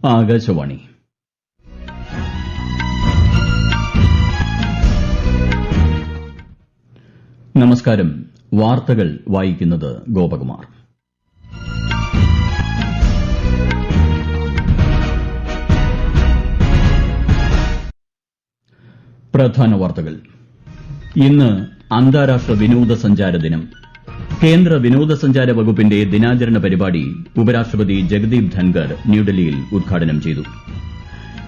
ആകാശവാണി. നമസ്കാരം. വാർത്തകൾ വായിക്കുന്നത് ഗോപകുമാർ. പ്രധാന വാർത്തകൾ. ഇന്ന് അന്താരാഷ്ട്ര വിനോദസഞ്ചാര ദിനം. കേന്ദ്ര വിനോദസഞ്ചാര വകുപ്പിന്റെ ദിനാചരണ പരിപാടി ഉപരാഷ്ട്രപതി ജഗദീപ് ധൻകർ ന്യൂഡൽഹിയിൽ ഉദ്ഘാടനം ചെയ്തു.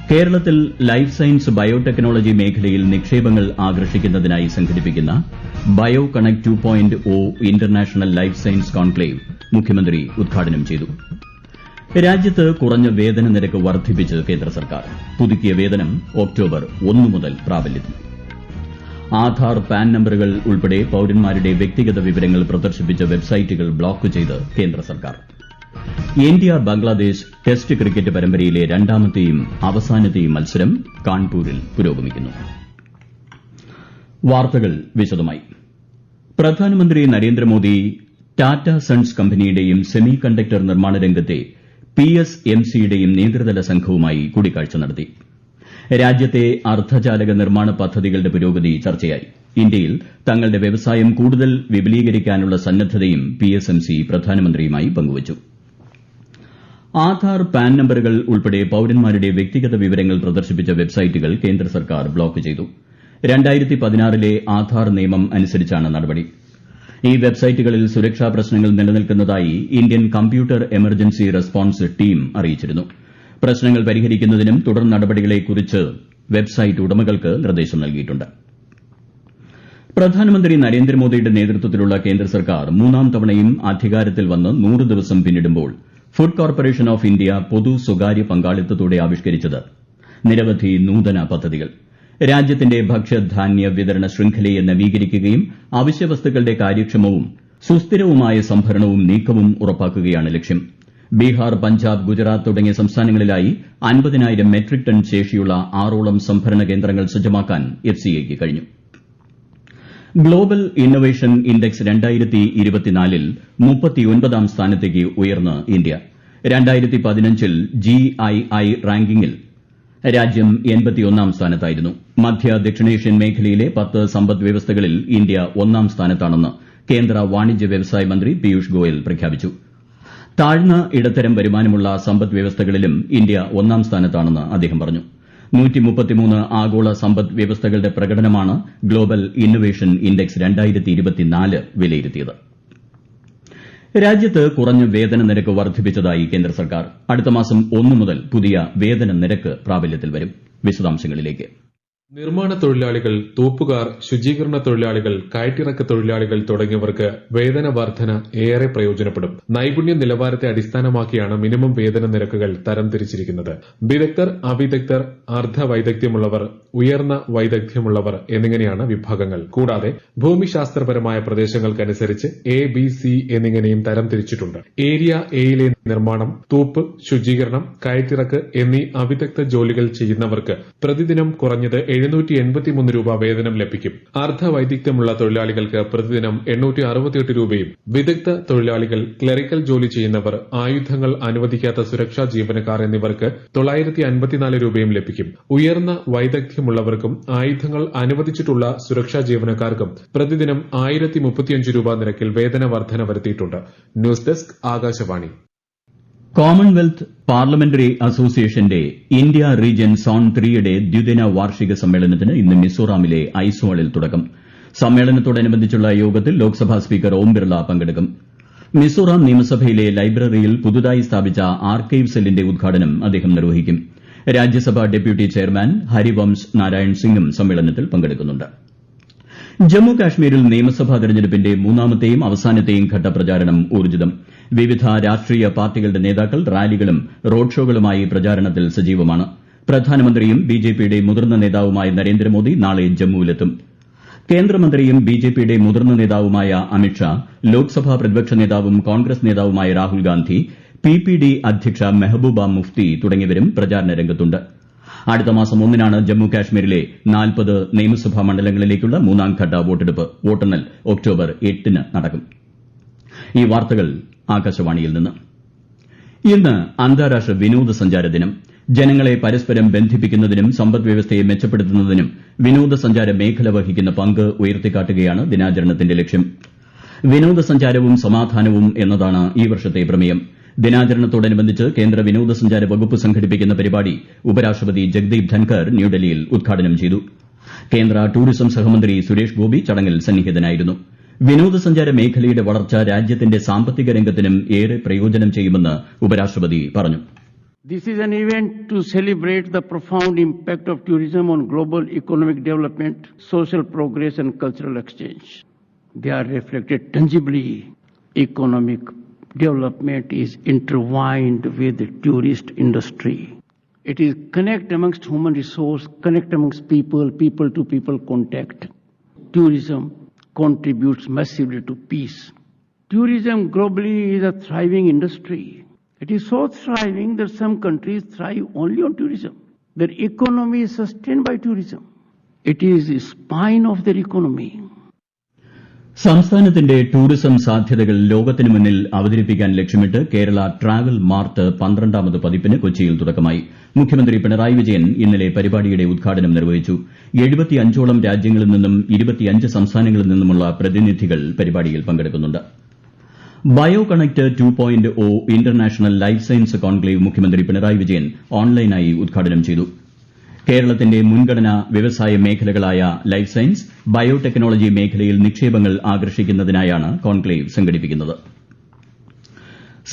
കേരളത്തിൽ ലൈഫ് സയൻസ് ബയോടെക്നോളജി മേഖലയിൽ നിക്ഷേപങ്ങൾ ആകർഷിക്കുന്നതിനായി സംഘടിപ്പിക്കുന്ന bio connect 2.0 international life science conclave മുഖ്യമന്ത്രി ഉദ്ഘാടനം ചെയ്തു. രാജ്യത്ത് കുറഞ്ഞ വേതന നിരക്ക് വർദ്ധിപ്പിച്ച് കേന്ദ്ര സർക്കാർ. പുതുക്കിയ വേതനം ഒക്ടോബർ 1 മുതൽ പ്രാബല്യത്തിൽ. ആധാർ, പാൻ നമ്പറുകൾ ഉൾപ്പെടെ പൌരന്മാരുടെ വ്യക്തിഗത വിവരങ്ങൾ പ്രദർശിപ്പിച്ച വെബ്സൈറ്റുകൾ ബ്ലോക്ക് ചെയ്ത് കേന്ദ്ര സർക്കാർ. ഇന്ത്യ ബംഗ്ലാദേശ് ടെസ്റ്റ് ക്രിക്കറ്റ് പരമ്പരയിലെ രണ്ടാമത്തെയും അവസാനത്തെയും മത്സരം കാൺപൂരിൽ പുരോഗമിക്കുന്നു. വാർത്തകൾ വിശദമായി. പ്രധാനമന്ത്രി നരേന്ദ്രമോദി ടാറ്റ സൺസ് കമ്പനിയുടെയും സെമി കണ്ടക്ടർ നിർമ്മാണ രംഗത്തെ PSMCയുടെയും നേതൃതല സംഘവുമായി കൂടിക്കാഴ്ച നടത്തി. രാജ്യത്തെ അർദ്ധചാലക നിർമ്മാണ പദ്ധതികളുടെ പുരോഗതി ചർച്ചയായി. ഇന്ത്യയിൽ തങ്ങളുടെ വ്യവസായം കൂടുതൽ വിപുലീകരിക്കാനുള്ള സന്നദ്ധതയും PSMC പ്രധാനമന്ത്രിയുമായി പങ്കുവച്ചു. ആധാർ, പാൻ നമ്പറുകൾ ഉൾപ്പെടെ പൌരന്മാരുടെ വ്യക്തിഗത വിവരങ്ങൾ പ്രദർശിപ്പിച്ച വെബ്സൈറ്റുകൾ കേന്ദ്ര സർക്കാർ ബ്ലോക്ക് ചെയ്തു. 2016ലെ ആധാർ നിയമം അനുസരിച്ചാണ് നടപടി. ഈ വെബ്സൈറ്റുകളിൽ സുരക്ഷാ പ്രശ്നങ്ങൾ നിലനിൽക്കുന്നതായി Indian computer emergency response team അറിയിച്ചിരുന്നു. പ്രശ്നങ്ങൾ പരിഹരിക്കുന്നതിനും തുടർ നടപടികളെക്കുറിച്ച് വെബ്സൈറ്റ് ഉടമകൾക്ക് നിർദ്ദേശം നൽകിയിട്ടുണ്ട്. പ്രധാനമന്ത്രി നരേന്ദ്രമോദിയുടെ നേതൃത്വത്തിലുള്ള കേന്ദ്ര സർക്കാർ മൂന്നാം തവണയും അധികാരത്തിൽ വന്ന് 100 ദിവസം പിന്നിടുമ്പോൾ ഫുഡ് കോർപ്പറേഷൻ ഓഫ് ഇന്ത്യ പൊതു സ്വകാര്യ പങ്കാളിത്തത്തോടെ ആവിഷ്കരിച്ചത് നിരവധി നൂതന പദ്ധതികൾ. രാജ്യത്തിന്റെ ഭക്ഷ്യധാന്യ വിതരണ ശൃംഖലയെ നവീകരിക്കുകയും അവശ്യവസ്തുക്കളുടെ കാര്യക്ഷമവും സുസ്ഥിരവുമായ സംഭരണവും നീക്കവും ഉറപ്പാക്കുകയാണ് ലക്ഷ്യം. ബീഹാർ, പഞ്ചാബ്, ഗുജറാത്ത് തുടങ്ങിയ സംസ്ഥാനങ്ങളിലായി 50,000 മെട്രിക് ടൺ ശേഷിയുള്ള 6ഓളം സംഭരണ കേന്ദ്രങ്ങൾ സജ്ജമാക്കാൻ FCIക്ക് കഴിഞ്ഞു. ഗ്ലോബൽ ഇന്നൊവേഷൻ ഇൻഡെക്സ് 2024ൽ 39ാം സ്ഥാനത്തേക്ക് ഉയർന്ന് ഇന്ത്യ. 2015ൽ GII റാങ്കിംഗിൽ രാജ്യം 81ാം സ്ഥാനത്തായിരുന്നു. മധ്യ ദക്ഷിണേഷ്യൻ മേഖലയിലെ 10 സമ്പദ് വ്യവസ്ഥകളിൽ ഇന്ത്യ 1ാം സ്ഥാനത്താണെന്ന് കേന്ദ്ര വാണിജ്യ വ്യവസായ മന്ത്രി പീയൂഷ് ഗോയൽ പ്രഖ്യാപിച്ചു. താഴ്ന്ന ഇടത്തരം വരുമാനമുള്ള സമ്പദ് വ്യവസ്ഥകളിലും ഇന്ത്യ 1ാം സ്ഥാനത്താണെന്ന് അദ്ദേഹം പറഞ്ഞു. 133 ആഗോള സമ്പദ് വ്യവസ്ഥകളുടെ പ്രകടനമാണ് ഗ്ലോബൽ ഇന്നൊവേഷൻ ഇൻഡെക്സ് 2024 വിലയിരുത്തിയത്. രാജ്യത്ത് കുറഞ്ഞ വേതന നിരക്ക് വർദ്ധിപ്പിച്ചതായി കേന്ദ്ര സർക്കാർ. അടുത്ത മാസം 1 മുതൽ പുതിയ വേതന നിരക്ക് പ്രാബല്യത്തിൽ വരും. വിശദാംശങ്ങളിലേക്ക്. നിർമ്മാണ തൊഴിലാളികൾ, തൂപ്പുകാർ, ശുചീകരണ തൊഴിലാളികൾ, കയറ്റിറക്ക് തൊഴിലാളികൾ തുടങ്ങിയവർക്ക് വേതന വർധന ഏറെ പ്രയോജനപ്പെടും. നൈപുണ്യ നിലവാരത്തെ അടിസ്ഥാനമാക്കിയാണ് മിനിമം വേതന നിരക്കുകൾ തരംതിരിച്ചിരിക്കുന്നത്. വിദഗ്ധർ, അവിദഗ്ധർ, അർദ്ധവൈദഗ്ധ്യമുള്ളവർ, ഉയർന്ന വൈദഗ്ധ്യമുള്ളവർ എന്നിങ്ങനെയാണ് വിഭാഗങ്ങൾ. കൂടാതെ ഭൂമിശാസ്ത്രപരമായ പ്രദേശങ്ങൾക്കനുസരിച്ച് ABC എന്നിങ്ങനെയും തരംതിരിച്ചിട്ടുണ്ട്. ഏരിയ എയിലെ നിർമ്മാണം, തൂപ്പ്, ശുചീകരണം, കയറ്റിറക്ക് എന്നീ അവിദഗ്ധ ജോലികൾ ചെയ്യുന്നവർക്ക് പ്രതിദിനം കുറഞ്ഞത് 783 രൂപ വേതനം ലഭിക്കും. അർദ്ധവൈദഗ്ധ്യമുള്ള തൊഴിലാളികൾക്ക് പ്രതിദിനം 868 രൂപയും വിദഗ്ധ തൊഴിലാളികൾ, ക്ലറിക്കൽ ജോലി ചെയ്യുന്നവർ, ആയുധങ്ങൾ അനുവദിക്കാത്ത സുരക്ഷാ ജീവനക്കാർ എന്നിവർക്ക് 954 രൂപയും ലഭിക്കും. ഉയർന്ന വൈദഗ്ധ്യമുള്ളവർക്കും ആയുധങ്ങൾ അനുവദിച്ചിട്ടുള്ള സുരക്ഷാ ജീവനക്കാർക്കും പ്രതിദിനം 1035 രൂപ നിരക്കിൽ വേതന വർധന വരുത്തിയിട്ടുണ്ട്. News desk, Akashvani. Commonwealth parliamentary അസോസിയേഷന്റെ ഇന്ത്യ റീജിയൻ സോൺ 3യുടെ ദ്വിദിന വാർഷിക സമ്മേളനത്തിന് ഇന്ന് മിസോറാമിലെ ഐസ്വാളിൽ തുടക്കം. സമ്മേളനത്തോടനുബന്ധിച്ചുള്ള യോഗത്തിൽ ലോക്സഭാ സ്പീക്കർ ഓം ബിർള പങ്കെടുക്കും. മിസോറാം നിയമസഭയിലെ ലൈബ്രറിയിൽ പുതുതായി സ്ഥാപിച്ച ആർക്കൈവ് സെല്ലിന്റെ ഉദ്ഘാടനം അദ്ദേഹം നിർവഹിക്കും. രാജ്യസഭാ ഡെപ്യൂട്ടി ചെയർമാൻ ഹരിവംശ് നാരായൺ സിംഗും സമ്മേളനത്തിൽ പങ്കെടുക്കുന്നുണ്ട്. ജമ്മു കാശ്മീരിൽ നിയമസഭാ തെരഞ്ഞെടുപ്പിന്റെ മൂന്നാമത്തെയും അവസാനത്തെയും ഘട്ട പ്രചാരണം ഊർജ്ജിതം. വിവിധ രാഷ്ട്രീയ പാർട്ടികളുടെ നേതാക്കൾ റാലികളും റോഡ് ഷോകളുമായി പ്രചാരണത്തിൽ സജീവമാണ്. പ്രധാനമന്ത്രിയും BJPയുടെ മുതിർന്ന നേതാവുമായ നരേന്ദ്രമോദി നാളെ ജമ്മുവിലെത്തും. കേന്ദ്രമന്ത്രിയും BJPയുടെ മുതിർന്ന നേതാവുമായ അമിത്ഷാ, ലോക്സഭാ പ്രതിപക്ഷ നേതാവും കോൺഗ്രസ് നേതാവുമായ രാഹുൽ ഗാന്ധി, PPD അധ്യക്ഷ മെഹബൂബ മുഫ്തി തുടങ്ങിയവരും പ്രചാരണ രംഗത്തുണ്ട്. അടുത്ത മാസം 1-നാണ് ജമ്മു കാശ്മീരിലെ 40 നിയമസഭാ മണ്ഡലങ്ങളിലേക്കുള്ള മൂന്നാം ഘട്ട വോട്ടെടുപ്പ്. വോട്ടെണ്ണൽ ഒക്ടോബർ 8-ന് നടക്കും. ഈ വാർത്തകൾ ആകാശവാണിയിൽ നിന്ന്. ഇന്ന് അന്താരാഷ്ട്ര വിനോദസഞ്ചാര ദിനം. ജനങ്ങളെ പരസ്പരം ബന്ധിപ്പിക്കുന്നതിനും സമ്പദ്വ്യവസ്ഥയെ മെച്ചപ്പെടുത്തുന്നതിനും വിനോദസഞ്ചാര മേഖല വഹിക്കുന്ന പങ്ക് ഉയർത്തിക്കാട്ടുകയാണ് ദിനാചരണത്തിന്റെ ലക്ഷ്യം. വിനോദസഞ്ചാരവും സമാധാനവും എന്നതാണ് ഈ വർഷത്തെ പ്രമേയം. ദിനാചരണത്തോടനുബന്ധിച്ച് കേന്ദ്ര വിനോദസഞ്ചാര വകുപ്പ് സംഘടിപ്പിക്കുന്ന പരിപാടി ഉപരാഷ്ട്രപതി ജഗ്ദീപ് ധൻകർ ന്യൂഡൽഹിയിൽ ഉദ്ഘാടനം ചെയ്തു. കേന്ദ്ര ടൂറിസം സഹമന്ത്രി സുരേഷ് ഗോപി ചടങ്ങിൽ സന്നിഹിതനായിരുന്നു. വിനോദസഞ്ചാര മേഖലയുടെ വളർച്ച രാജ്യത്തിന്റെ സാമ്പത്തിക രംഗത്തിനും ഏറെ പ്രയോജനം ചെയ്യുമെന്ന് ഉപരാഷ്ട്രപതി പറഞ്ഞു. This is an event to celebrate the profound impact of tourism on global economic development, social progress and cultural exchange. They are reflected tangibly. Economic development is intertwined with the tourist industry. It is connect amongst human resource, connect amongst people, people-to-people contact. Tourism contributes massively to peace. Tourism globally is a thriving industry. It is so thriving that some countries thrive only on tourism. Their economy is sustained by tourism. It is the spine of their economy. സംസ്ഥാനത്തിന്റെ tourism സാധ്യതകൾ ലോകത്തിനു മുന്നിൽ അവതരിപ്പിക്കാൻ ലക്ഷ്യമിട്ട് Kerala travel mart 12ാമത് പതിപ്പിന് കൊച്ചിയിൽ തുടക്കമായി. മുഖ്യമന്ത്രി പിണറായി വിജയൻ ഇന്നലെ പരിപാടിയുടെ ഉദ്ഘാടനം നിർവഹിച്ചു. 75ഓളം രാജ്യങ്ങളിൽ നിന്നും 25 സംസ്ഥാനങ്ങളിൽ നിന്നുമുള്ള പ്രതിനിധികൾ പരിപാടിയിൽ പങ്കെടുക്കുന്നുണ്ട്. Bio connect 2.0 international life science conclave മുഖ്യമന്ത്രി പിണറായി വിജയൻ ഓൺലൈനായി ഉദ്ഘാടനം ചെയ്തു. കേരളത്തിന്റെ മുൻഗണനാ വ്യവസായ മേഖലകളായ ലൈഫ് സയൻസ്, ബയോടെക്നോളജി മേഖലയിൽ നിക്ഷേപങ്ങൾ ആകർഷിക്കുന്നതിനായാണ് കോൺക്ലേവ് സംഘടിപ്പിക്കുന്നത്.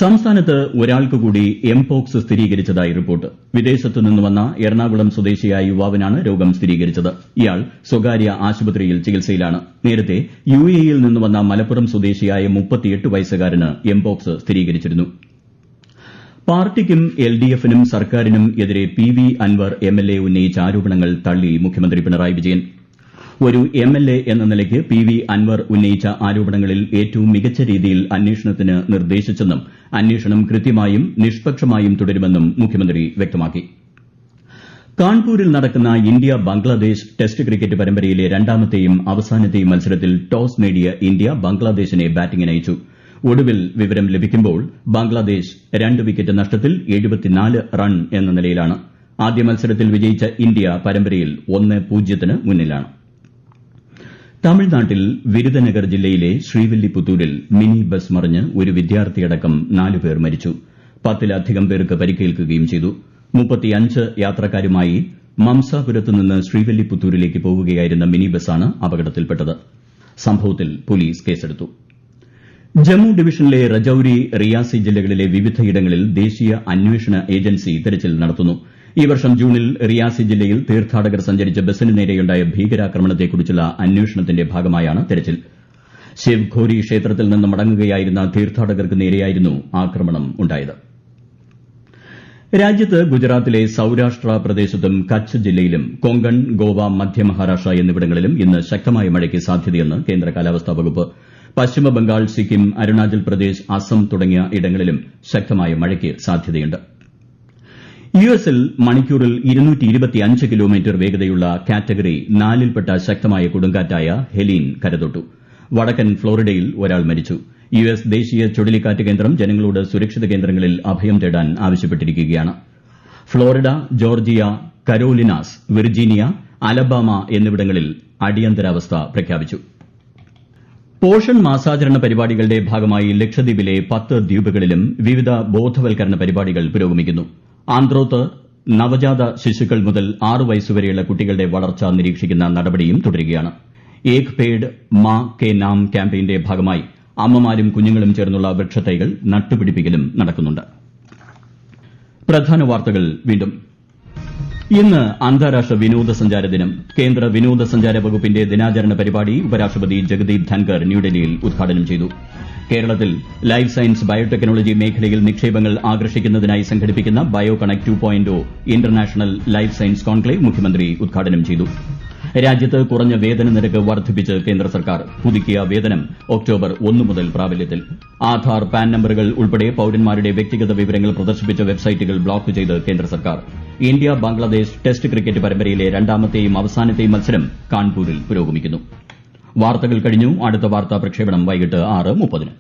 സംസ്ഥാനത്ത് ഒരാൾക്ക് കൂടി എംപോക്സ് സ്ഥിരീകരിച്ചതായി റിപ്പോർട്ട്. വിദേശത്തു നിന്ന് വന്ന എറണാകുളം സ്വദേശിയായ യുവാവിനാണ് രോഗം സ്ഥിരീകരിച്ചത്. ഇയാൾ സ്വകാര്യ ആശുപത്രിയിൽ ചികിത്സയിലാണ്. നേരത്തെ യുഎഇയിൽ നിന്ന് വന്ന മലപ്പുറം സ്വദേശിയായ 38 വയസ്സുകാരന് എംപോക്സ് സ്ഥിരീകരിച്ചിരുന്നു. പാർട്ടിക്കും എൽഡിഎഫിനും സർക്കാരിനും എതിരെ പി.വി. അൻവർ എംഎൽഎ ഉന്നയിച്ച ആരോപണങ്ങൾ തള്ളി മുഖ്യമന്ത്രി പിണറായി വിജയൻ. ഒരു എംഎൽഎ എന്ന നിലയ്ക്ക് പി.വി. അൻവർ ഉന്നയിച്ച ആരോപണങ്ങളിൽ ഏറ്റവും മികച്ച രീതിയിൽ അന്വേഷണത്തിന് നിർദ്ദേശിച്ചെന്നും അന്വേഷണം കൃത്യമായും നിഷ്പക്ഷമായും തുടരുമെന്നും മുഖ്യമന്ത്രി വ്യക്തമാക്കി. കാൺപൂരിൽ നടക്കുന്ന ഇന്ത്യ ബംഗ്ലാദേശ് ടെസ്റ്റ് ക്രിക്കറ്റ് പരമ്പരയിലെ രണ്ടാമത്തെയും അവസാനത്തെയും മത്സരത്തിൽ ടോസ് നേടിയ ഇന്ത്യ ബംഗ്ലാദേശിനെ ബാറ്റിംഗിനയച്ചു. ഒടുവിൽ വിവരം ലഭിക്കുമ്പോൾ ബംഗ്ലാദേശ് 2 വിക്കറ്റ് നഷ്ടത്തിൽ 74 റൺ എന്ന നിലയിലാണ്. ആദ്യ മത്സരത്തിൽ വിജയിച്ച ഇന്ത്യ പരമ്പരയിൽ 1-0 മുന്നിലാണ്. തമിഴ്നാട്ടിൽ വിരുദനഗർ ജില്ലയിലെ ശ്രീവില്ലിപുത്തൂരിൽ മിനി ബസ് മറിഞ്ഞ് ഒരു വിദ്യാർത്ഥിയടക്കം 4 പേർ മരിച്ചു. 10-ലധികം പേർക്ക് പരിക്കേൽക്കുകയും ചെയ്തു. 35 യാത്രക്കാരുമായി മംസാപുരത്ത് നിന്ന് ശ്രീവില്ലിപുത്തൂരിലേക്ക് പോവുകയായിരുന്ന മിനി ബസ്സാണ് അപകടത്തിൽപ്പെട്ടത്. സംഭവത്തിൽ പോലീസ് കേസെടുത്തു. ജമ്മു ഡിവിഷനിലെ രജൌരി, റിയാസി ജില്ലകളിലെ വിവിധയിടങ്ങളിൽ ദേശീയ അന്വേഷണ ഏജൻസി തെരച്ചിൽ നടത്തുന്നു. ഈ വർഷം ജൂണിൽ റിയാസി ജില്ലയിൽ തീർത്ഥാടകർ സഞ്ചരിച്ച ബസിന് നേരെയുണ്ടായ ഭീകരാക്രമണത്തെക്കുറിച്ചുള്ള അന്വേഷണത്തിന്റെ ഭാഗമായാണ് തെരച്ചിൽ. ശിവ്ഖോരി ക്ഷേത്രത്തിൽ നിന്ന് മടങ്ങുകയായിരുന്ന തീർത്ഥാടകർക്ക് നേരെയായിരുന്നു ആക്രമണം ഉണ്ടായത്. രാജ്യത്ത് ഗുജറാത്തിലെ സൌരാഷ്ട്ര പ്രദേശത്തും കച്ച് ജില്ലയിലും കൊങ്കൺ, ഗോവ, മധ്യ മഹാരാഷ്ട്ര എന്നിവിടങ്ങളിലും ഇന്ന് ശക്തമായ മഴയ്ക്ക് സാധ്യതയെന്ന് കേന്ദ്ര കാലാവസ്ഥാ വകുപ്പ്. പശ്ചിമബംഗാൾ, സിക്കിം, അരുണാചൽ പ്രദേശ്, അസം തുടങ്ങിയ ഇടങ്ങളിലും ശക്തമായ മഴയ്ക്ക് സാധ്യതയുണ്ട്. യുഎസിൽ മണിക്കൂറിൽ 225 കിലോമീറ്റർ വേഗതയുള്ള കാറ്റഗറി 4ൽപ്പെട്ട ശക്തമായ കൊടുങ്കാറ്റായ ഹെലീൻ കരതൊട്ടു. വടക്കൻ ഫ്ലോറിഡയിൽ ഒരാൾ മരിച്ചു. യുഎസ് ദേശീയ ചുഴലിക്കാറ്റ് കേന്ദ്രം ജനങ്ങളോട് സുരക്ഷിത കേന്ദ്രങ്ങളിൽ അഭയം തേടാൻ ആവശ്യപ്പെട്ടിരിക്കുകയാണ്. Florida, Georgia, Carolinas, Virginia, Alabama എന്നിവിടങ്ങളിൽ അടിയന്തരാവസ്ഥ പ്രഖ്യാപിച്ചു. പോഷൺ മാസാചരണ പരിപാടികളുടെ ഭാഗമായി ലക്ഷദ്വീപിലെ 10 ദ്വീപുകളിലും വിവിധ ബോധവൽക്കരണ പരിപാടികൾ പുരോഗമിക്കുന്നു. ആന്ത്രോത്ത് നവജാത ശിശുക്കൾ മുതൽ 6 വയസ്സുവരെയുള്ള കുട്ടികളുടെ വളർച്ച നിരീക്ഷിക്കുന്ന നടപടിയും തുടരുകയാണ്. ഏക് പേഡ് മാ കെ നാം ക്യാമ്പയിന്റെ ഭാഗമായി അമ്മമാരും കുഞ്ഞുങ്ങളും ചേർന്നുള്ള വൃക്ഷത്തൈകൾ നട്ടുപിടിപ്പിക്കലും നടക്കുന്നുണ്ട്. പ്രധാന വാർത്തകൾ വീണ്ടും. ഇന്ന് അന്താരാഷ്ട്ര വിനോദസഞ്ചാര ദിനം. കേന്ദ്ര വിനോദസഞ്ചാര വകുപ്പിന്റെ ദിനാചരണ പരിപാടി ഉപരാഷ്ട്രപതി ജഗദീപ് ധൻകർ ന്യൂഡൽഹിയിൽ ഉദ്ഘാടനം ചെയ്തു. കേരളത്തിൽ ലൈഫ് സയൻസ്, ബയോടെക്നോളജി മേഖലയിൽ നിക്ഷേപങ്ങൾ ആകർഷിക്കുന്നതിനായി സംഘടിപ്പിക്കുന്ന bio connect 2.0 international life science conclave മുഖ്യമന്ത്രി ഉദ്ഘാടനം ചെയ്തു. രാജ്യത്ത് കുറഞ്ഞ വേതന നിരക്ക് വർദ്ധിപ്പിച്ച് കേന്ദ്ര സർക്കാർ. പുതുക്കിയ വേതനം ഒക്ടോബർ 1 മുതൽ പ്രാബല്യത്തിൽ. ആധാർ, പാൻ നമ്പറുകൾ ഉൾപ്പെടെ പൌരന്മാരുടെ വ്യക്തിഗത വിവരങ്ങൾ പ്രദർശിപ്പിച്ച വെബ്സൈറ്റുകൾ ബ്ലോക്ക് ചെയ്ത് കേന്ദ്ര സർക്കാർ. ഇന്ത്യ ബംഗ്ലാദേശ് ടെസ്റ്റ് ക്രിക്കറ്റ് പരമ്പരയിലെ രണ്ടാമത്തെയും അവസാനത്തെയും മത്സരം കാൺപൂരിൽ പുരോഗമിക്കുന്നു. വാർത്തകൾ കഴിഞ്ഞു. അടുത്ത വാർത്താ പ്രക്ഷേപണം വൈകിട്ട് 6:30.